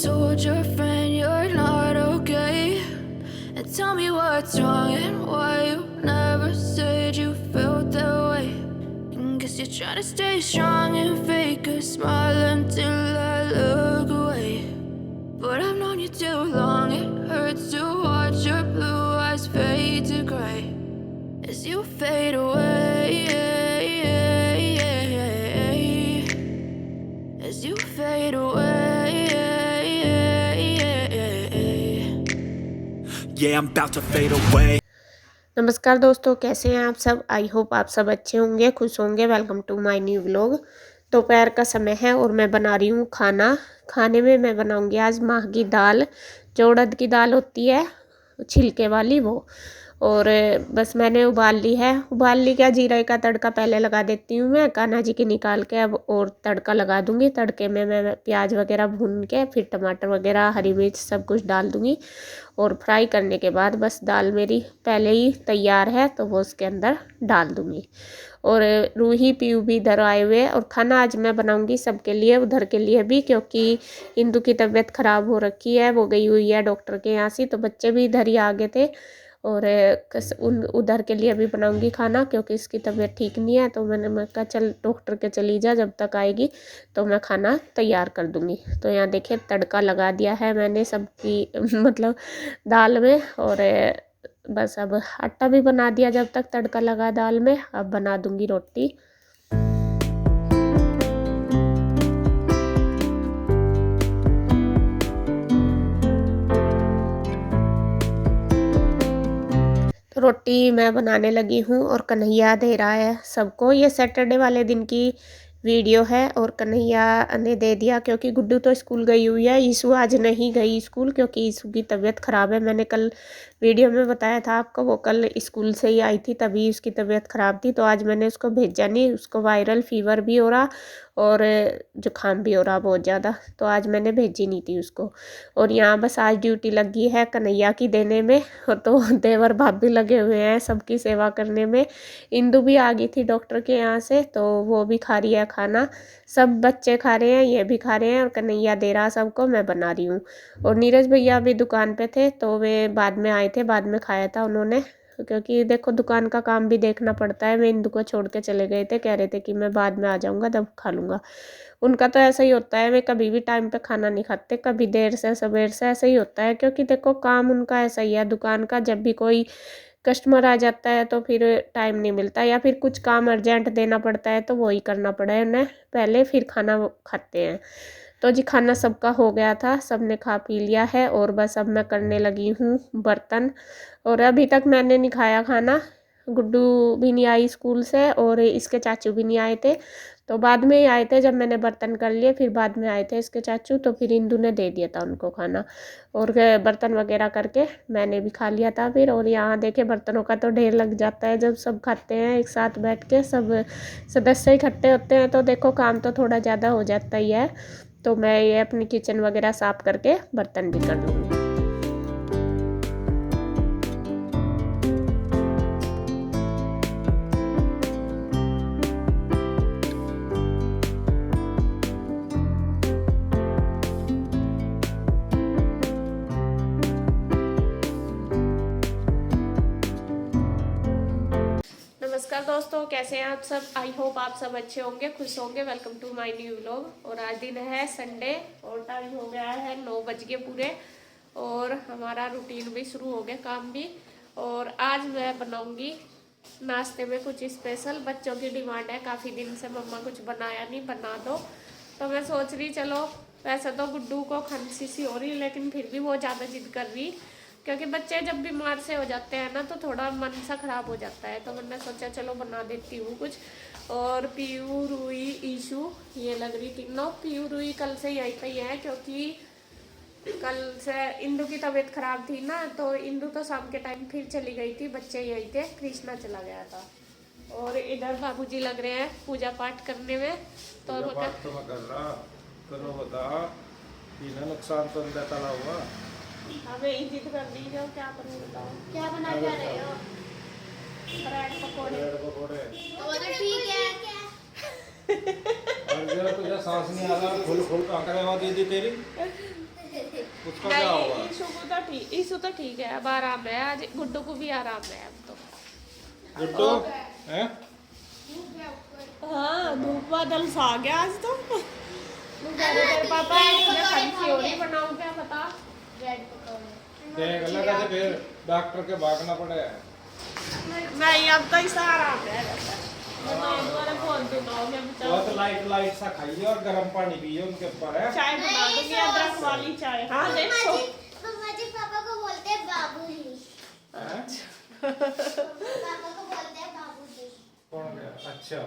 told your friend you're not okay? And tell me what's wrong and why you never said you felt that way. And guess you're trying to stay strong and fake a smile until I look away. But I've known you too long, it hurts to watch your blue eyes fade to gray as you fade away, as you fade away. Yeah, I'm about to fade away. नमस्कार दोस्तों, कैसे हैं आप सब। I hope आप सब अच्छे होंगे, खुश होंगे। Welcome to my new vlog. दोपहर का समय है और मैं बना रही हूँ खाना। खाने में मैं बनाऊँगी आज माह की दाल, जो उड़द की दाल होती है छिलके वाली, वो। और बस मैंने उबाल ली है। उबाल ली क्या, जीरे का तड़का पहले लगा देती हूँ मैं, कान्हा जी की निकाल के अब और तड़का लगा दूँगी। तड़के में मैं प्याज वगैरह भून के फिर टमाटर वगैरह हरी मिर्च सब कुछ डाल दूँगी। और फ्राई करने के बाद बस दाल मेरी पहले ही तैयार है तो वो उसके अंदर डाल दूँगी। और रूही पीयू भी इधर आए हुए हैं और खाना आज मैं बनाऊँगी सबके लिए, उधर के लिए भी, क्योंकि इंदु की तबीयत ख़राब हो रखी है, वो गई हुई है डॉक्टर के यहाँ से। तो बच्चे भी इधर ही आ गए थे और उधर के लिए भी बनाऊंगी खाना, क्योंकि इसकी तबीयत ठीक नहीं है। तो मैं कहा चल डॉक्टर के चली जा, जब तक आएगी तो मैं खाना तैयार कर दूंगी। तो यहाँ देखिए तड़का लगा दिया है मैंने सबकी मतलब दाल में। और बस अब आटा भी बना दिया, जब तक तड़का लगा दाल में। अब बना दूंगी रोटी। रोटी मैं बनाने लगी हूँ और कन्हैया दे रहा है सबको। ये सैटरडे वाले दिन की वीडियो है और कन्हैया ने दे दिया, क्योंकि गुड्डू तो स्कूल गई हुई है। ईशू आज नहीं गई स्कूल, क्योंकि ईशू की तबीयत ख़राब है। मैंने कल वीडियो में बताया था आपको, वो कल स्कूल से ही आई थी, तभी उसकी तबीयत ख़राब थी। तो आज मैंने उसको भेजा नहीं, उसको वायरल फीवर भी हो रहा और जुकाम भी हो रहा बहुत ज़्यादा, तो आज मैंने भेजी नहीं थी उसको। और यहाँ बस आज ड्यूटी लगी है कन्हैया की देने में, तो देवर भाभी लगे हुए हैं सबकी सेवा करने में। इंदु भी आ गई थी डॉक्टर के यहाँ से, तो वो भी खा रही है खाना। सब बच्चे खा रहे हैं, ये भी खा रहे हैं और कन्हैया दे रहा सबको, मैं बना रही हूँ। और नीरज भैया भी दुकान पे थे, तो वे बाद में आए थे, बाद में खाया था उन्होंने, क्योंकि देखो दुकान का काम भी देखना पड़ता है। मैं इंदु को छोड़ के चले गए थे, कह रहे थे कि मैं बाद में आ जाऊँगा तब खा लूँगा। उनका तो ऐसा ही होता है, वे कभी भी टाइम पे खाना नहीं खाते, कभी देर से सवेर से, ऐसा ही होता है। क्योंकि देखो काम उनका ऐसा ही है दुकान का, जब भी कोई कस्टमर आ जाता है तो फिर टाइम नहीं मिलता, या फिर कुछ काम अर्जेंट देना पड़ता है तो वही करना पड़ा है उन्हें पहले, फिर खाना खाते हैं। तो जी खाना सबका हो गया था, सबने खा पी लिया है और बस अब मैं करने लगी हूँ बर्तन। और अभी तक मैंने नहीं खाया खाना, गुड्डू भी नहीं आई स्कूल से और इसके चाचू भी नहीं आए थे। तो बाद में ही आए थे, जब मैंने बर्तन कर लिए फिर बाद में आए थे इसके चाचू, तो फिर इंदु ने दे दिया था उनको खाना। और बर्तन वगैरह करके मैंने भी खा लिया था फिर। और यहाँ देखे बर्तनों का तो ढेर लग जाता है जब सब खाते हैं एक साथ बैठ के, सब सदस्य इकट्ठे होते हैं तो देखो काम तो थोड़ा ज़्यादा हो जाता ही है। तो मैं ये अपनी किचन वगैरह साफ़ करके बर्तन भी कर लूँगी। नमस्कार दोस्तों, कैसे हैं आप सब। आई होप आप सब अच्छे होंगे, खुश होंगे। Welcome to my new vlog. और आज दिन है संडे और टाइम हो गया है 9 बज गए पूरे, और हमारा रूटीन भी शुरू हो गया, काम भी। और आज मैं बनाऊंगी नाश्ते में कुछ स्पेशल। बच्चों की डिमांड है काफ़ी दिन से, मम्मा कुछ बनाया नहीं, बना दो। तो मैं सोच रही चलो, वैसे तो गुड्डू को खांसी सी हो रही, लेकिन फिर भी वो ज़्यादा जिद कर रही, क्योंकि बच्चे जब बीमार से हो जाते हैं ना तो थोड़ा मन सा खराब हो जाता है। तो मैंने सोचा चलो बना देती हूँ कुछ। और पीयू, रूही, ईशू ये लग रही तीनों। पीयू रूही कल से यहीं पे है, क्योंकि कल से इंदु की तबीयत खराब थी ना, तो इंदु तो शाम के टाइम फिर चली गई थी, बच्चे यहीं थे, कृष्णा चला गया था। और इधर बाबूजी लग रहे हैं पूजा पाठ करने में। तो मैं कर रहा, करो बता नुकसान तो अंदर हुआ। हमें इज्जत कर दी जो, क्या करूँ बताओ। क्या बना के रहे हो? ब्रेड पकोड़े। तो ठीक है क्या? और जरा तुझे सांस नहीं आ रहा, फुल फुल का करे दीदी तेरी। उसका क्या होगा? ईशु तो ठीक है, अब आराम है, आज गुड्डू को भी आराम है अब तो। गुड्डू हैं? हाँ, धूप बादल सा आ गया आज तो। तेरे पापा मुझे खांसी हो रही, बनाऊं क्या बता? देख लगा से फिर डॉक्टर के भागना पड़ेगा। नहीं, अब तो इस आराम है। मैं दोबारा फोन दूंगा, मैं बता बहुत लाइट सा खाइए और गर्म पानी पीजिए उनके ऊपर है। चाय बना दूंगी, अदरक वाली चाय। हाँ देखो, पापा को बोलते हैं बाबूजी। हैं? पापा को बोलते हैं बाबूजी। कौन गया? अच्छा।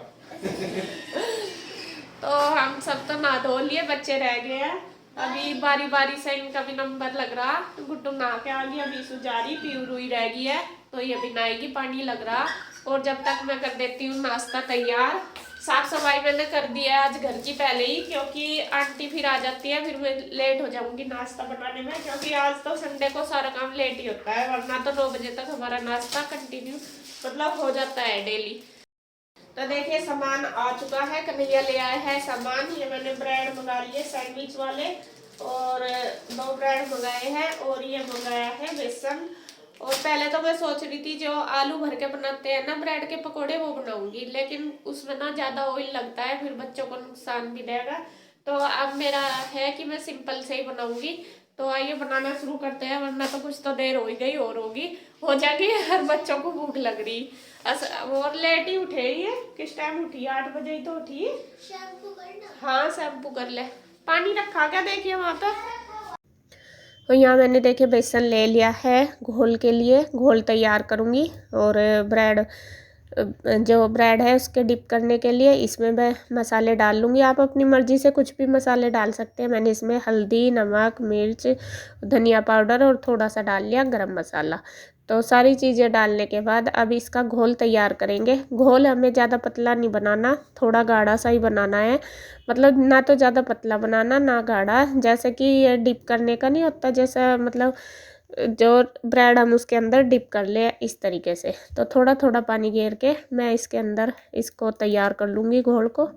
तो हम सब तो नहा धो लिए, बच्चे रह गए हैं। अभी बारी बारी से इनका भी नंबर लग रहा। गुड्डू नहा के आ गई, अभी ईशु जा रही, पीयू रुई रह गई है, तो ये भी नहाएगी, पानी लग रहा। और जब तक मैं कर देती हूँ नाश्ता तैयार। साफ सफाई मैंने कर दी है आज घर की पहले ही, क्योंकि आंटी फिर आ जाती है, फिर मैं लेट हो जाऊंगी नाश्ता बनाने में, क्योंकि आज तो संडे को सारा काम लेट ही होता है, वरना तो 9 बजे तक हमारा नाश्ता कंटिन्यू मतलब हो जाता है डेली। तो देखिए सामान आ चुका है, कन्हैया ले आया है सामान। ये मैंने ब्रेड मंगा लिए सैंडविच वाले, और 2 ब्रेड मंगाए हैं, और ये मंगाया है बेसन। और पहले तो मैं सोच रही थी जो आलू भर के बनाते हैं ना ब्रेड के पकोड़े, वो बनाऊंगी, लेकिन उसमें ना ज़्यादा ऑयल लगता है, फिर बच्चों को नुकसान भी देगा। तो अब मेरा है कि मैं सिंपल से ही बनाऊंगी। तो आइए बनाना शुरू करते हैं, वरना तो कुछ तो देर हो ही गई और होगी, हो जाएगी। हर बच्चों को भूख लग रही। और लेट ही उठे ही है। किस टाइम उठी? 8 बजे ही तो उठी। शैम्पू करना। हाँ शैम्पू कर ले। पानी रखा क्या देखिए वहाँ पर। तो यहाँ मैंने देखिए बेसन ले लिया है घोल के लिए, घोल तैयार करूँगी। और ब्रेड, जो ब्रेड है उसके डिप करने के लिए इसमें मैं मसाले डाल लूँगी। आप अपनी मर्ज़ी से कुछ भी मसाले डाल सकते हैं। मैंने इसमें हल्दी, नमक, मिर्च, धनिया पाउडर और थोड़ा सा डाल लिया गरम मसाला। तो सारी चीज़ें डालने के बाद अब इसका घोल तैयार करेंगे। घोल हमें ज़्यादा पतला नहीं बनाना, थोड़ा गाढ़ा सा ही बनाना है। मतलब ना तो ज़्यादा पतला बनाना ना गाढ़ा, जैसे कि ये डिप करने का नहीं होता, जैसा मतलब जो ब्रेड हम उसके अंदर डिप कर ले इस तरीके से। तो थोड़ा थोड़ा पानी घेर के मैं इसके अंदर इसको तैयार कर लूँगी घोल को।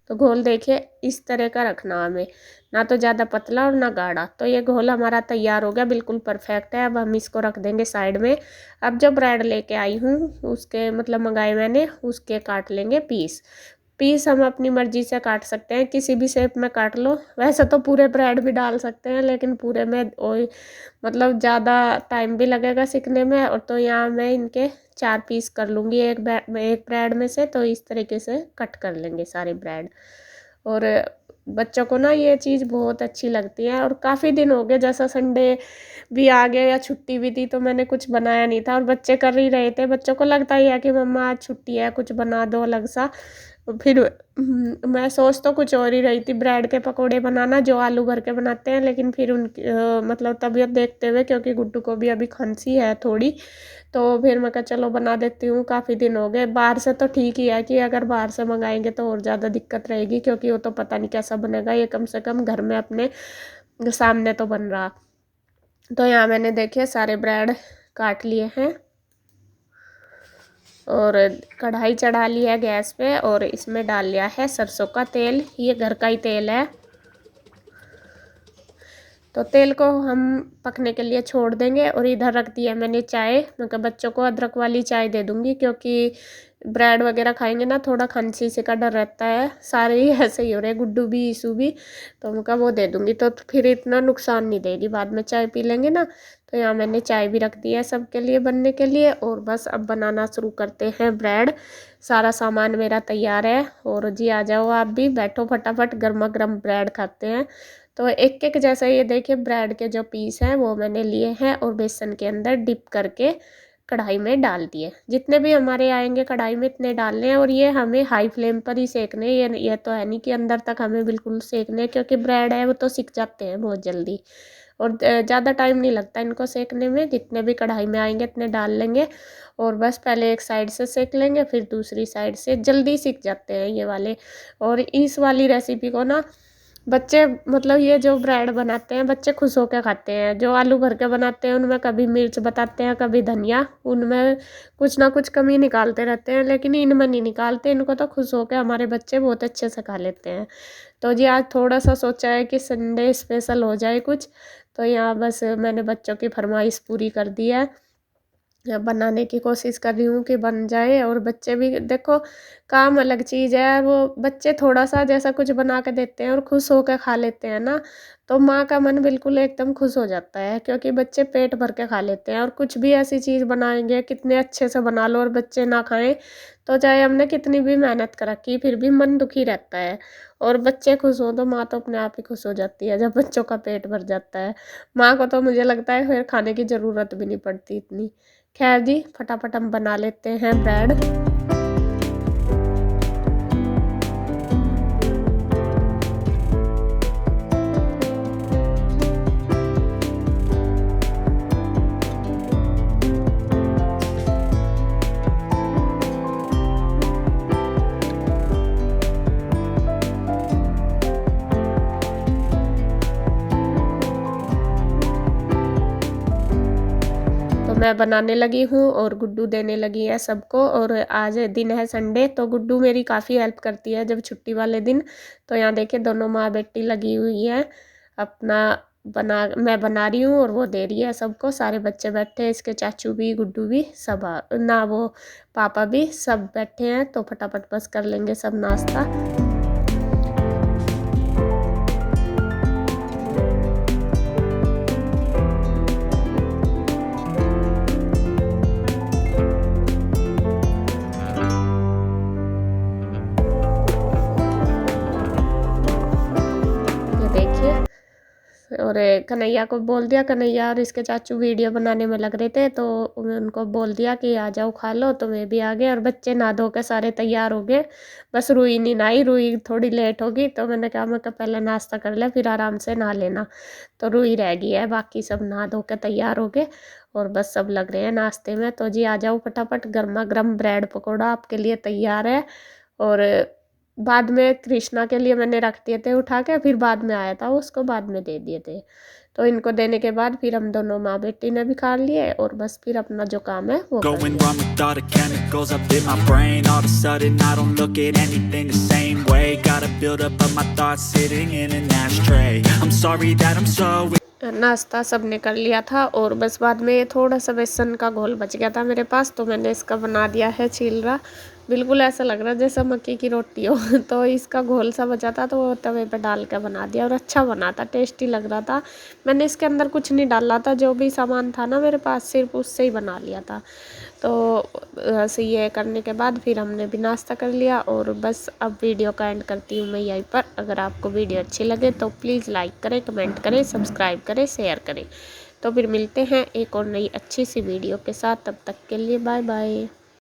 तो घोल देखिए इस तरह का रखना हमें, ना तो ज़्यादा पतला और ना गाढ़ा। तो ये घोल हमारा तैयार हो गया, बिल्कुल परफेक्ट है। अब हम इसको रख देंगे साइड में। अब जो ब्रेड लेके आई हूँ उसके मतलब मंगाए मैंने, उसके काट लेंगे पीस। पीस हम अपनी मर्ज़ी से काट सकते हैं, किसी भी शेप में काट लो। वैसे तो पूरे ब्रेड भी डाल सकते हैं, लेकिन पूरे में मतलब ज़्यादा टाइम भी लगेगा सीखने में। और तो यहाँ मैं इनके 4 पीस कर लूँगी एक ब्रेड में से। तो इस तरीके से कट कर लेंगे सारे ब्रेड। और बच्चों को ना ये चीज़ बहुत अच्छी लगती है। और काफ़ी दिन हो गए, जैसा संडे भी आ गया या छुट्टी भी थी, तो मैंने कुछ बनाया नहीं था, और बच्चे कर ही रहे थे। बच्चों को लगता ही है कि मम्मा आज छुट्टी है, कुछ बना दो अलग सा। फिर मैं सोच तो कुछ और ही रही थी, ब्रेड के पकोड़े बनाना जो आलू भर के बनाते हैं, लेकिन फिर उनकी मतलब तबीयत देखते हुए, क्योंकि गुड्डू को भी अभी खांसी है थोड़ी, तो फिर मैं कहा चलो बना देती हूँ। काफ़ी दिन हो गए। बाहर से तो ठीक ही है, कि अगर बाहर से मंगाएंगे तो और ज़्यादा दिक्कत रहेगी, क्योंकि वो तो पता नहीं कैसा बनेगा। ये कम से कम घर में अपने सामने तो बन रहा। तो यहाँ मैंने देखिए सारे ब्रेड काट लिए हैं, और कढ़ाई चढ़ा ली है गैस पे, और इसमें डाल लिया है सरसों का तेल। ये घर का ही तेल है। तो तेल को हम पकने के लिए छोड़ देंगे। और इधर रख दिया मैंने चाय। मैं कहा बच्चों को अदरक वाली चाय दे दूँगी, क्योंकि ब्रेड वगैरह खाएंगे ना, थोड़ा खांसी से का डर रहता है। सारे ही ऐसे ही हो रहे, गुड्डू भी ईशू भी। तो मैं कहा वो दे दूँगी, तो फिर इतना नुकसान नहीं देगी, बाद में चाय पी लेंगे ना। तो यहाँ मैंने चाय भी रख दी है सबके लिए बनने के लिए। और बस अब बनाना शुरू करते हैं ब्रेड। सारा सामान मेरा तैयार है। और जी आ जाओ आप भी, बैठो फटाफट, गर्मा गर्म ब्रेड खाते हैं। तो एक एक जैसा ये देखिए ब्रेड के जो पीस हैं वो मैंने लिए हैं, और बेसन के अंदर डिप करके कढ़ाई में डाल दिए। जितने भी हमारे आएंगे कढ़ाई में इतने डालने हैं। और ये हमें हाई फ्लेम पर ही सेकने, ये तो है नहीं कि अंदर तक हमें बिल्कुल सेकने, क्योंकि ब्रेड है वो तो सिक जाते हैं बहुत जल्दी, और ज़्यादा टाइम नहीं लगता इनको सेकने में। जितने भी कढ़ाई में आएंगे इतने डाल लेंगे, और बस पहले एक साइड से सेक लेंगे, फिर दूसरी साइड से। जल्दी सिक जाते हैं ये वाले। और इस वाली रेसिपी को ना बच्चे मतलब ये जो ब्रेड बनाते हैं बच्चे खुश होकर खाते हैं। जो आलू भर के बनाते हैं उनमें कभी मिर्च बताते हैं, कभी धनिया, उनमें कुछ ना कुछ कमी निकालते रहते हैं, लेकिन इनमें नहीं निकालते। इनको तो खुश होकर हमारे बच्चे बहुत अच्छे से खा लेते हैं। तो जी आज थोड़ा सा सोचा है कि संडे स्पेशल हो जाए कुछ, तो यहाँ बस मैंने बच्चों की फरमाइश पूरी कर दी है, बनाने की कोशिश कर रही हूँ कि बन जाए। और बच्चे भी देखो, काम अलग चीज़ है, वो बच्चे थोड़ा सा जैसा कुछ बना के देते हैं और खुश होकर खा लेते हैं ना, तो माँ का मन बिल्कुल एकदम खुश हो जाता है, क्योंकि बच्चे पेट भर के खा लेते हैं। और कुछ भी ऐसी चीज़ बनाएंगे, कितने अच्छे से बना लो और बच्चे ना खाएं, तो चाहे हमने कितनी भी मेहनत कर रखी फिर भी मन दुखी रहता है। और बच्चे खुश हों तो माँ तो अपने आप ही खुश हो जाती है, जब बच्चों का पेट भर जाता है। माँ को तो मुझे लगता है फिर खाने की ज़रूरत भी नहीं पड़ती इतनी। खैर जी, फटाफट हम बना लेते हैं ब्रेड। मैं बनाने लगी हूँ और गुड्डू देने लगी है सबको। और आज दिन है संडे, तो गुड्डू मेरी काफ़ी हेल्प करती है जब छुट्टी वाले दिन। तो यहाँ देखिए दोनों माँ बेटी लगी हुई है अपना मैं बना रही हूँ और वो दे रही है सबको। सारे बच्चे बैठे हैं, इसके चाचू भी, गुड्डू भी, सब ना वो पापा भी, सब बैठे हैं। तो फटाफट बस कर लेंगे सब नाश्ता। और कन्हैया को बोल दिया, कन्हैया और इसके चाचू वीडियो बनाने में लग रहे थे, तो उनको बोल दिया कि आ जाओ खा लो, तो मैं भी आ गया। और बच्चे नहा धो के सारे तैयार हो गए, बस रूही नहीं नहाई, रूही थोड़ी लेट होगी, तो मैंने कहा मैं पहले नाश्ता कर ले फिर आराम से नहा लेना। तो रूही रह गई है, बाकी सब नहा धो के तैयार हो गए और बस सब लग रहे हैं नाश्ते में। तो जी आ जाओ फटाफट, गर्मा गर्म ब्रेड पकौड़ा आपके लिए तैयार है। और बाद में कृष्णा के लिए मैंने रख दिए थे उठा के, फिर बाद में आया था उसको बाद में दे दिए थे। तो इनको देने के बाद फिर हम दोनों माँ बेटी ने भी खा लिए और बस फिर अपना जो काम है वो कर लिया। नाश्ता सब ने कर लिया था और बस बाद में थोड़ा सा बेसन का घोल बच गया था मेरे पास, तो मैंने इसका बना दिया है चिलरा। बिल्कुल ऐसा लग रहा है जैसे मक्की की रोटी हो। तो इसका घोल सा बचा था तो वो तवे पे डाल के बना दिया और अच्छा बना था, टेस्टी लग रहा था। मैंने इसके अंदर कुछ नहीं डाला था, जो भी सामान था ना मेरे पास सिर्फ उससे ही बना लिया था। तो ऐसे ये करने के बाद फिर हमने भी नाश्ता कर लिया और बस अब वीडियो का एंड करती हूँ मैं यहीं पर। अगर आपको वीडियो अच्छी लगे तो प्लीज़ लाइक करें, कमेंट करें, सब्सक्राइब करें, शेयर करें। तो फिर मिलते हैं एक और नई अच्छी सी वीडियो के साथ, तब तक के लिए बाय बाय।